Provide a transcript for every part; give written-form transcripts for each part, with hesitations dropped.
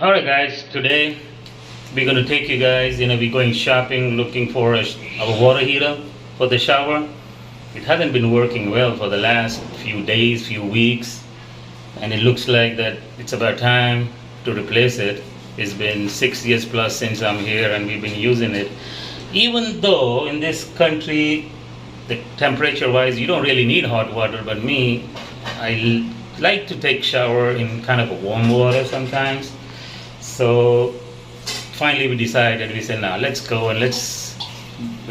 Alright guys, today we're going to take you guys, we're going shopping looking for a water heater for the shower. It hasn't been working well for the last few days, few weeks, and it looks like that it's about time to replace it. It's been 6 years plus since I'm here and we've been using it. Even though in this country, the temperature wise, you don't really need hot water, but me, I like to take shower in kind of a warm water sometimes. So finally we decided, we said, now let's go and let's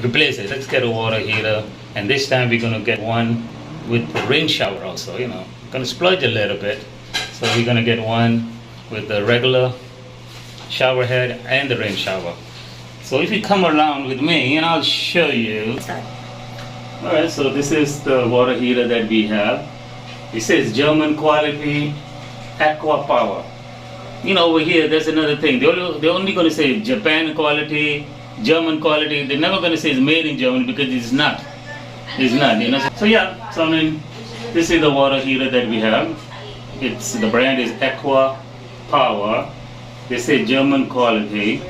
replace it. Let's get a water heater. And this time we're going to get one with the rain shower also, Going to splurge a little bit. So we're going to get one with the regular shower head and the rain shower. So if you come around with me and I'll show you. Alright, so this is the water heater that we have. It says German quality aqua power. Over here there's another thing. They're only going to say Japan quality, German quality. They're never going to say it's made in Germany because it's not. It's not, So yeah, so this is the water heater that we have. The brand is Aqua Power. They say German quality.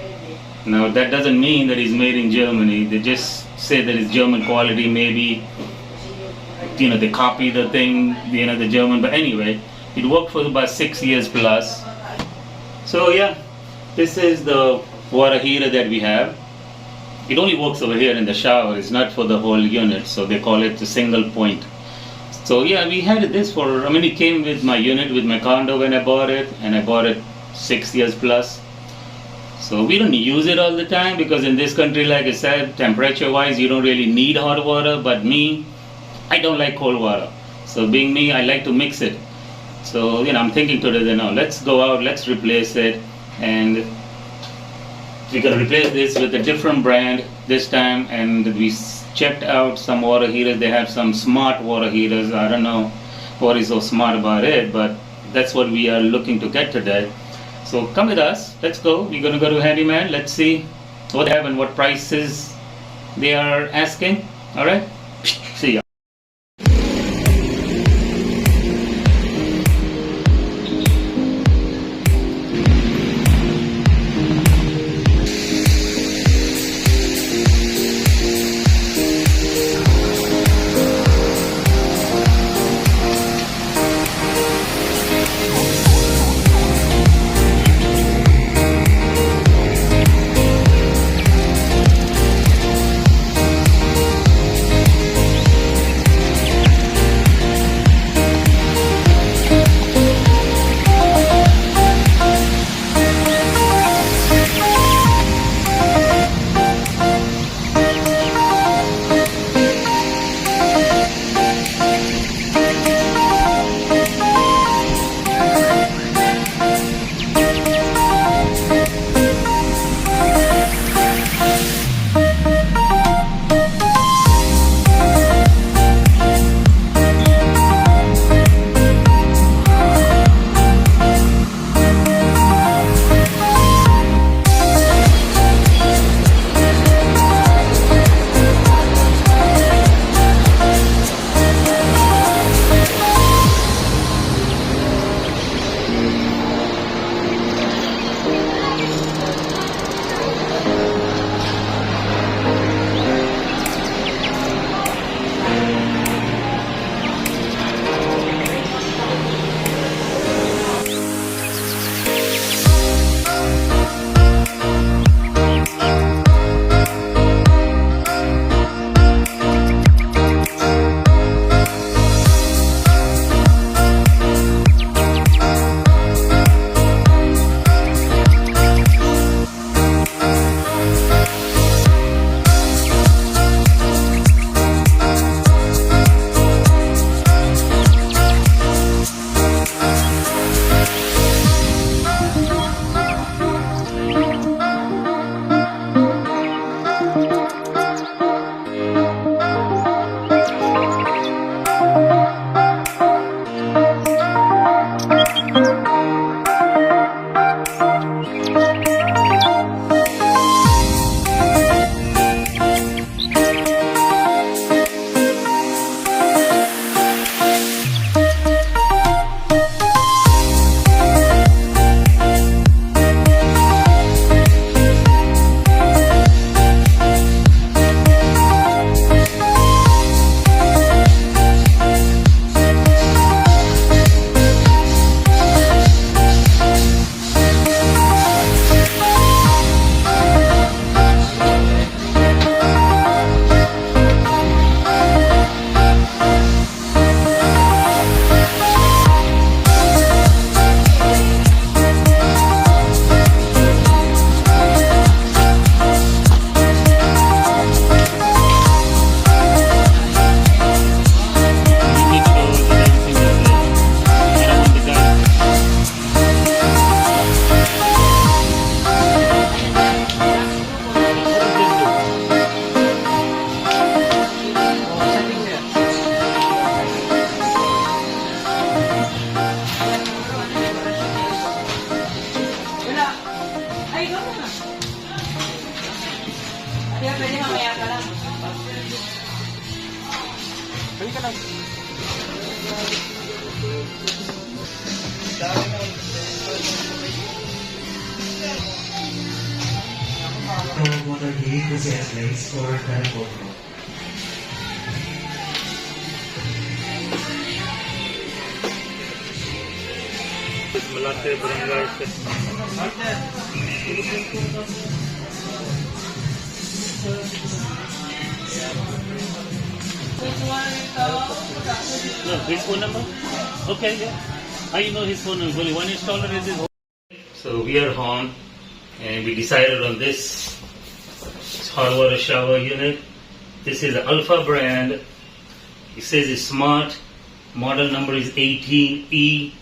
Now that doesn't mean that it's made in Germany. They just say that it's German quality. Maybe they copy the thing, the German. But anyway, it worked for about 6 years plus. So yeah, this is the water heater that we have. It only works over here in the shower. It's not for the whole unit, so they call it the single point. So yeah, we had this for, it came with my unit, with my condo when I bought it, and I bought it 6 years plus. So we don't use it all the time because in this country, like I said, temperature wise, you don't really need hot water. But me, I don't like cold water. So being me, I like to mix it. So I'm thinking today, let's go out, let's replace it, and we're gonna replace this with a different brand this time. And we checked out some water heaters. They have some smart water heaters. I don't know what is so smart about it, but that's what we are looking to get today. So come with us, let's go. We're gonna go to Handyman. Let's see what they have and what prices they are asking. Alright, see ya. Cold water heat kasi at least for the Malate barangay se. No, his phone number? Okay, yeah. I know his phone number. Only one installer is his. So we are home and we decided on this hot water shower unit. This is the Alpha brand. It says it's smart. Model number is 18E.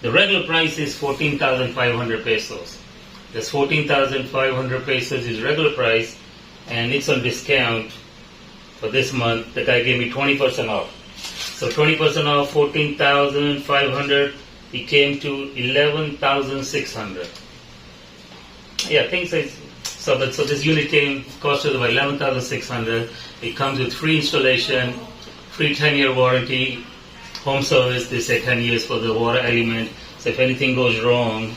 The regular price is 14,500 pesos. That's 14,500 pesos is regular price, and it's on discount for this month. The guy gave me 20% off. So 20% off 14,500. It came to 11,600. Yeah, things like so. So this unit cost us about 11,600. It comes with free installation, free 10-year warranty. Home service, they say 10 years for the water element. So if anything goes wrong,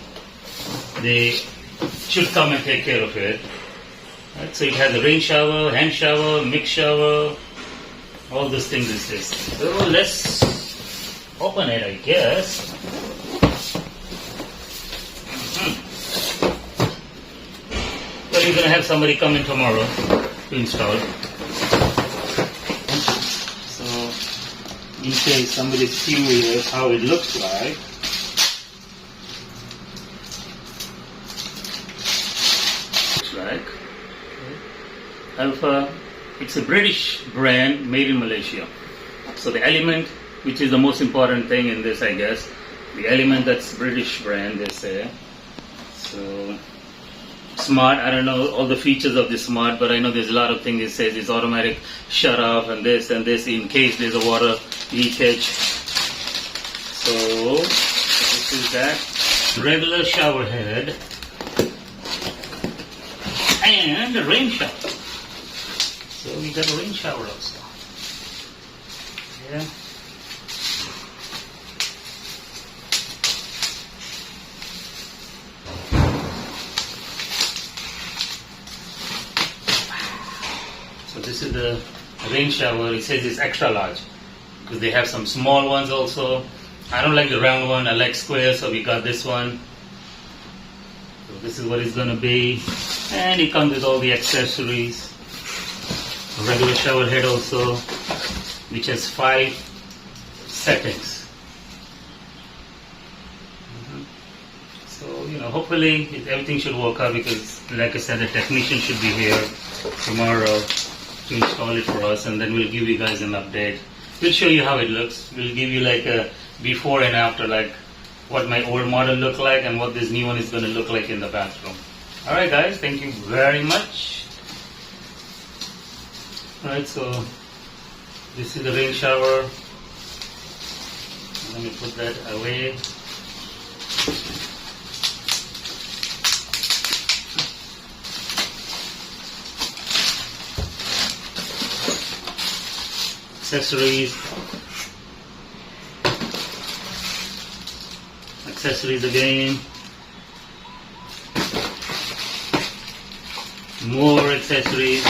they should come and take care of it. Right? So it has a rain shower, hand shower, mix shower, all those things exist. So let's open it, I guess. Well, you're going to have somebody come in tomorrow to install. In case somebody's curious how it looks like. Alpha, it's a British brand made in Malaysia. So the element, which is the most important thing in this, I guess, the element that's British brand, they say. So smart, I don't know all the features of the smart, but I know there's a lot of things it says. It's automatic shut off and this in case there's a water leakage. So this is that regular shower head and a rain shower. So we got a rain shower also. Yeah. So this is the rain shower. It says it's extra large because they have some small ones also. I don't like the round one, I like square, so we got this one. So this is what it's gonna be. And it comes with all the accessories. A regular shower head also, which has 5 settings. So, hopefully everything should work out because, like I said, the technician should be here tomorrow to install it for us, and then we'll give you guys an update. We'll show you how it looks. We'll give you like a before and after, like what my old model looked like and what this new one is going to look like in the bathroom. Alright guys, thank you very much. Alright, so this is the rain shower. Let me put that away. Accessories again, more accessories.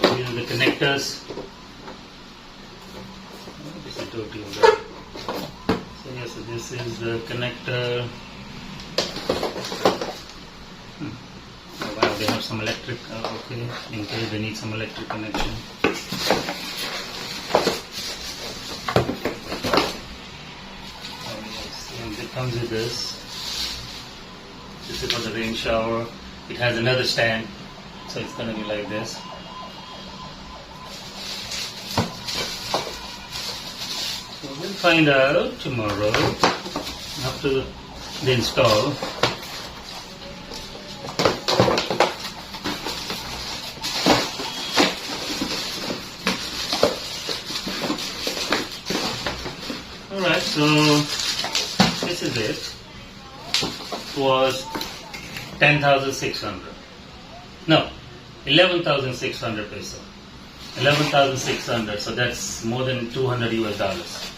These are the connectors. So yes, so this is the connector. Oh, wow, they have some electric. Okay, in case they need some electric connection. It comes with this. This is for the rain shower. It has another stand, so it's going to be like this. So we'll find out tomorrow after the install. Alright, so this is it. It was 10,600. No, 11,600 peso. 11,600. So that's more than 200 US dollars.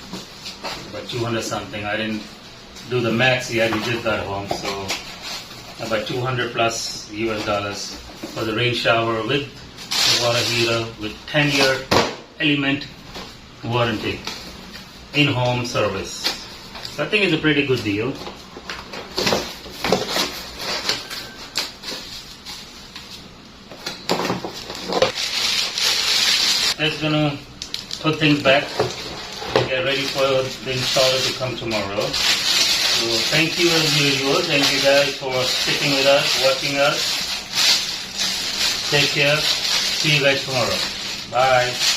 About 200 something. I didn't do the max yet. We just got home, so about 200 plus US dollars for the rain shower with the water heater with 10-year element warranty, in-home service. So I think it's a pretty good deal. Just gonna put things back and get ready for the installer to come tomorrow. So thank you as usual. Thank you guys for sticking with us, watching us. Take care. See you guys tomorrow. Bye.